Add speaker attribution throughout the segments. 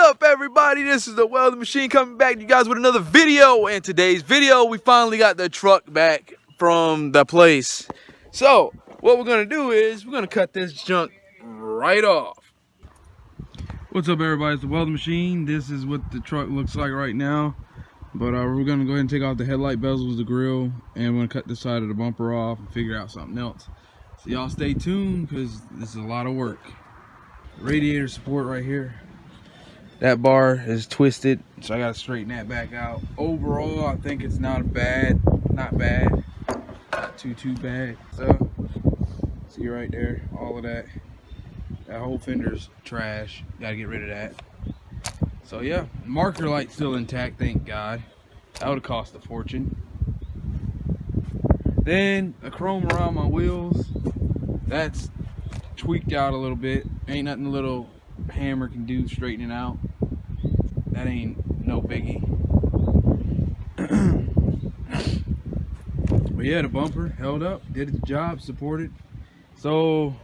Speaker 1: up, everybody? This is the Welding Machine coming back to you guys with another video. In today's video, we finally got the truck back from the place. So what we're gonna do is we're gonna cut this junk right off.
Speaker 2: What's up, everybody? It's the Welding Machine. This is what the truck looks like right now. But we're gonna go ahead and take off the headlight bezels, the grill, and we're gonna cut this side of the bumper off and figure out something else. So y'all stay tuned because this is a lot of work. Radiator support right here. That bar is twisted, so I gotta straighten that back out. Overall, I think it's not bad, not too bad. So, see right there, all of that. That whole fender's trash. Gotta get rid of that. So yeah, marker light's still intact, thank God. That would've cost a fortune. Then the chrome around my wheels, that's tweaked out a little bit. Ain't nothing a little hammer can do straightening out. That ain't no biggie. But yeah, the bumper held up, did its job, supported. So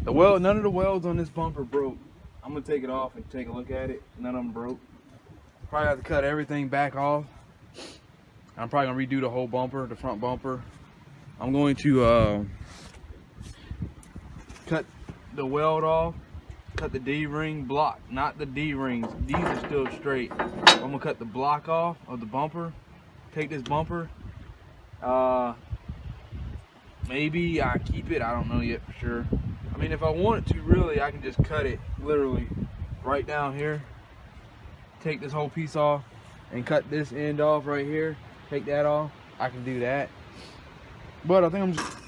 Speaker 2: the weld, none of the welds on this bumper broke. I'm gonna take it off and take a look at it. None of them broke. Probably have to cut everything back off. I'm probably gonna redo the whole bumper, the front bumper. I'm going to cut the weld off, cut the D-ring block, not the D-rings. These are still straight. I'm gonna cut the block off of the bumper, take this bumper. Maybe I keep it, I don't know yet for sure. I mean, if I wanted to, really, I can just cut it literally right down here. Take this whole piece off and cut this end off right here. Take that off. I can do that. But I think I'm just...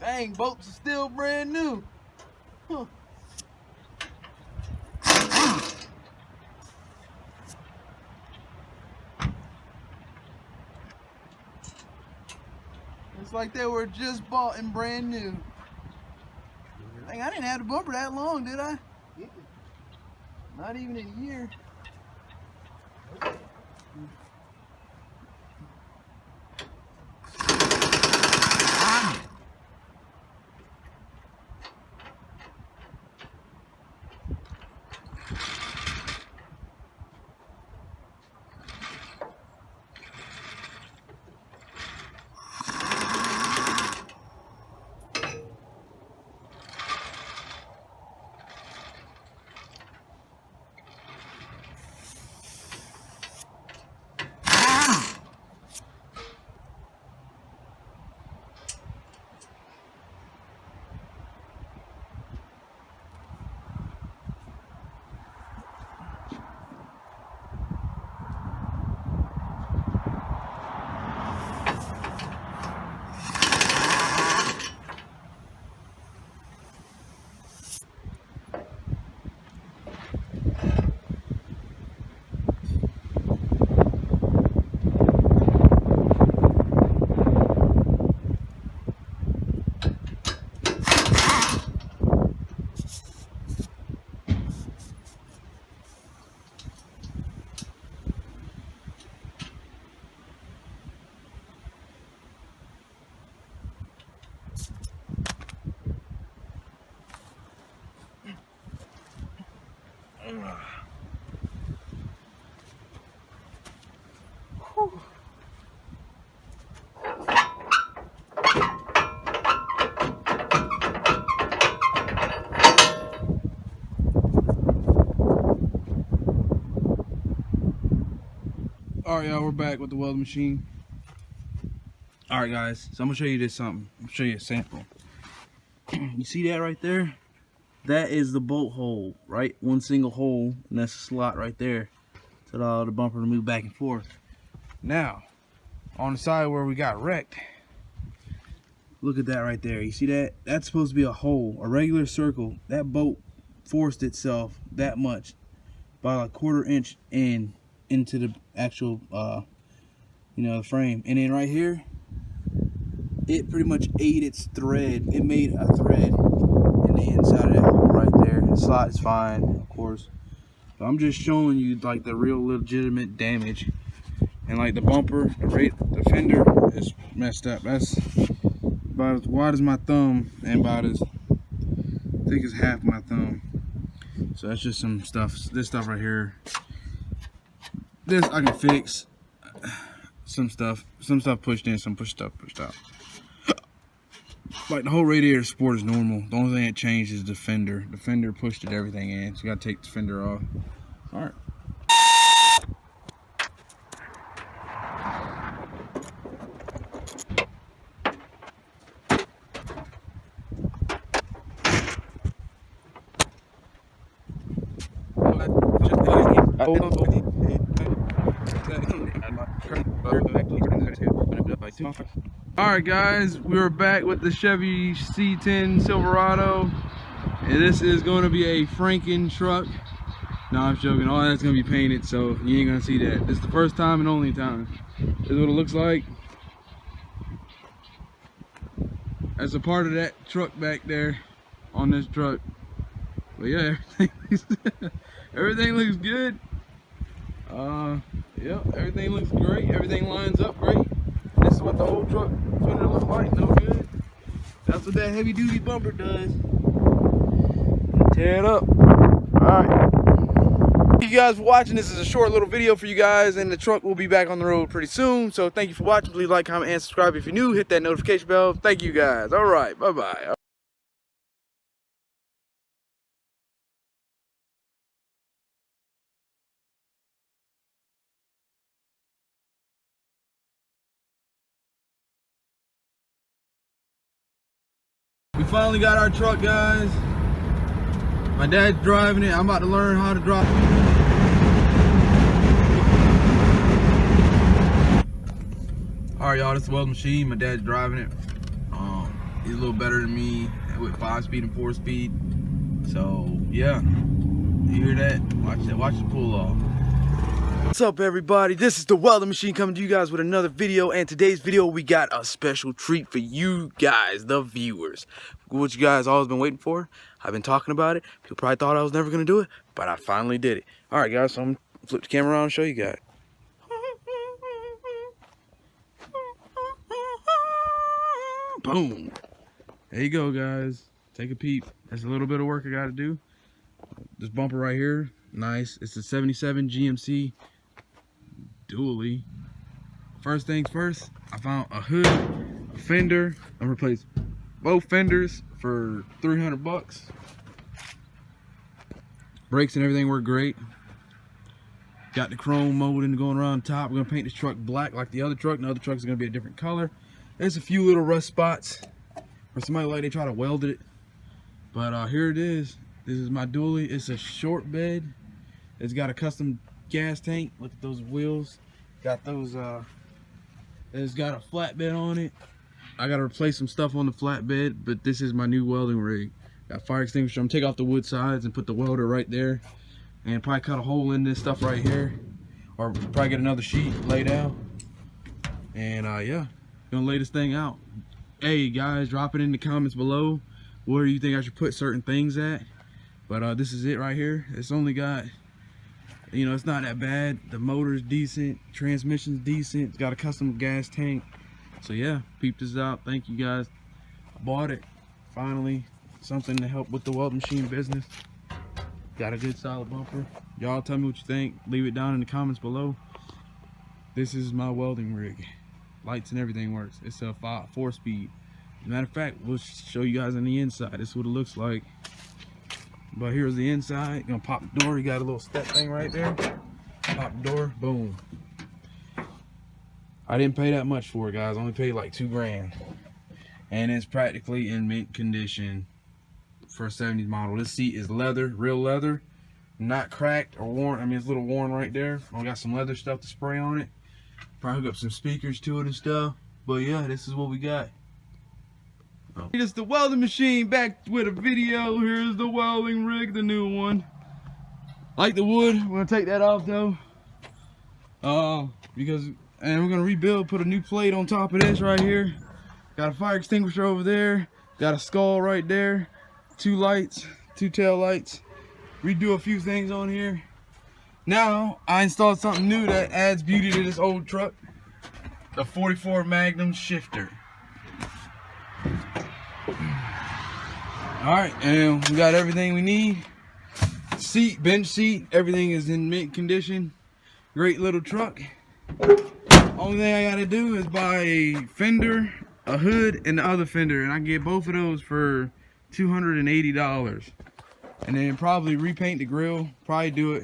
Speaker 2: Dang, bolts are still brand new. Huh. It's like they were just bought and brand new. Dang, I didn't have the bumper that long, did I? Not even a year. Alright, y'all, we're back with the welding machine. Alright, guys, so I'm gonna show you this something. I'm gonna show you a sample. You see that right there? That is the bolt hole, right? One single hole, and that's a slot right there to allow the bumper to move back and forth. Now, on the side where we got wrecked, look at that right there. You see that? That's supposed to be a hole, a regular circle. That bolt forced itself that much, about a 1/4 inch into the actual, the frame. And then right here, it pretty much ate its thread. It made a thread in the inside of that hole right there. The slot is fine, of course. But I'm just showing you like the real legitimate damage. And like the bumper, the fender is messed up. That's about as wide as my thumb and about as thick as half my thumb. So that's just some stuff. This stuff right here. This I can fix. Some stuff pushed in, some stuff pushed out. Like the whole radiator support is normal. The only thing that changed is the fender. The fender pushed everything in, so you gotta take the fender off. All right. Alright guys, we're back with the Chevy C10 Silverado, and this is going to be a Franken truck. No, I'm joking. All that's going to be painted, so you ain't going to see that. This is the first time and only time. This is what it looks like. As a part of that truck back there on this truck. But yeah, everything looks good. Yeah, everything looks great. Everything lines up great. This is what the whole truck fender looks like. No good. That's what that heavy duty bumper does. Tear it up. Alright. Thank you guys for watching. This is a short little video for you guys, and the truck will be back on the road pretty soon. So thank you for watching. Please like, comment, and subscribe if you're new. Hit that notification bell. Thank you guys. Alright, bye-bye. We finally got our truck, guys. My dad's driving it. I'm about to learn how to drive. Alright y'all, this is the welding machine. My dad's driving it. He's a little better than me with 5-speed and 4-speed. So yeah, you hear that? Watch the pull off. What's up everybody? This is the welding machine coming to you guys with another video, and today's video we got a special treat for you guys, the viewers. What you guys always been waiting for. I've been talking about it. People probably thought I was never gonna do it, but I finally did it. Alright guys, so I'm gonna flip the camera around and show you guys. Boom. There you go guys. Take a peep. That's a little bit of work I gotta do. This bumper right here, nice. It's a 77 GMC dually. First things first, I found a hood, a fender. I'm replacing both fenders for 300 bucks. Brakes and everything work great. Got the chrome molding going around top. We're gonna paint this truck black like the other truck. The other truck is gonna be a different color. There's a few little rust spots where somebody like they try to weld it, but here it is. This is my dually. It's a short bed. It's got a custom gas tank. Look at those wheels. Got those. It's got a flatbed on it. I gotta replace some stuff on the flatbed, but this is my new welding rig. Got fire extinguisher. I'm gonna take off the wood sides and put the welder right there, and probably cut a hole in this stuff right here, or probably get another sheet laid out. And yeah, gonna lay this thing out. Hey guys, drop it in the comments below where you think I should put certain things at. But this is it right here. It's only got, you know, it's not that bad. The motor's decent, transmission's decent. It's got a custom gas tank. So yeah, peep this out. Thank you guys. I bought it. Finally, something to help with the welding machine business. Got a good solid bumper. Y'all tell me what you think. Leave it down in the comments below. This is my welding rig. Lights and everything works. It's a 4-speed. As a matter of fact, we'll show you guys on the inside. This is what it looks like. But here's the inside. Gonna pop the door. You got a little step thing right there. Pop the door. Boom. I didn't pay that much for it, guys. I only paid like $2 grand. And it's practically in mint condition for a 70s model. This seat is leather, real leather, not cracked or worn. I mean, it's a little worn right there. I got some leather stuff to spray on it. Probably hook up some speakers to it and stuff. But yeah, this is what we got. It's the welding machine back with a video. Here's the welding rig, the new one. Like the wood, we're gonna take that off though. And we're gonna rebuild, put a new plate on top of this right here. Got a fire extinguisher over there. Got a skull right there. 2 lights, 2 tail lights. Redo a few things on here. Now I installed something new that adds beauty to this old truck. The 44 Magnum shifter. Alright, and we got everything we need. seat, bench seat, everything is in mint condition. Great little truck. Only thing I gotta do is buy a fender, a hood, and the other fender, and I can get both of those for $280. And then probably repaint the grill. Probably do it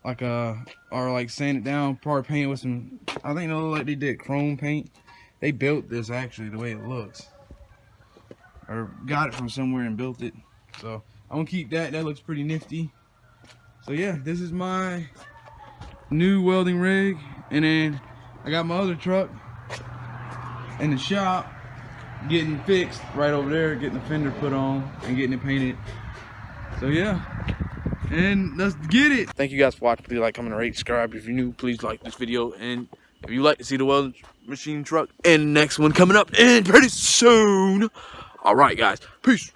Speaker 2: like or like sand it down. Probably paint it with some. I think they look like they did chrome paint. They built this actually the way it looks, or got it from somewhere and built it. So I'm gonna keep that. That looks pretty nifty. So yeah, this is my new welding rig, and then I got my other truck in the shop getting fixed right over there, getting the fender put on and getting it painted. So yeah, and let's get it.
Speaker 1: Thank you guys for watching. Please like, comment, rate, subscribe. If you're new, please like this video. And if you like to see the welding machine truck and next one coming up and pretty soon. All right, guys. Peace.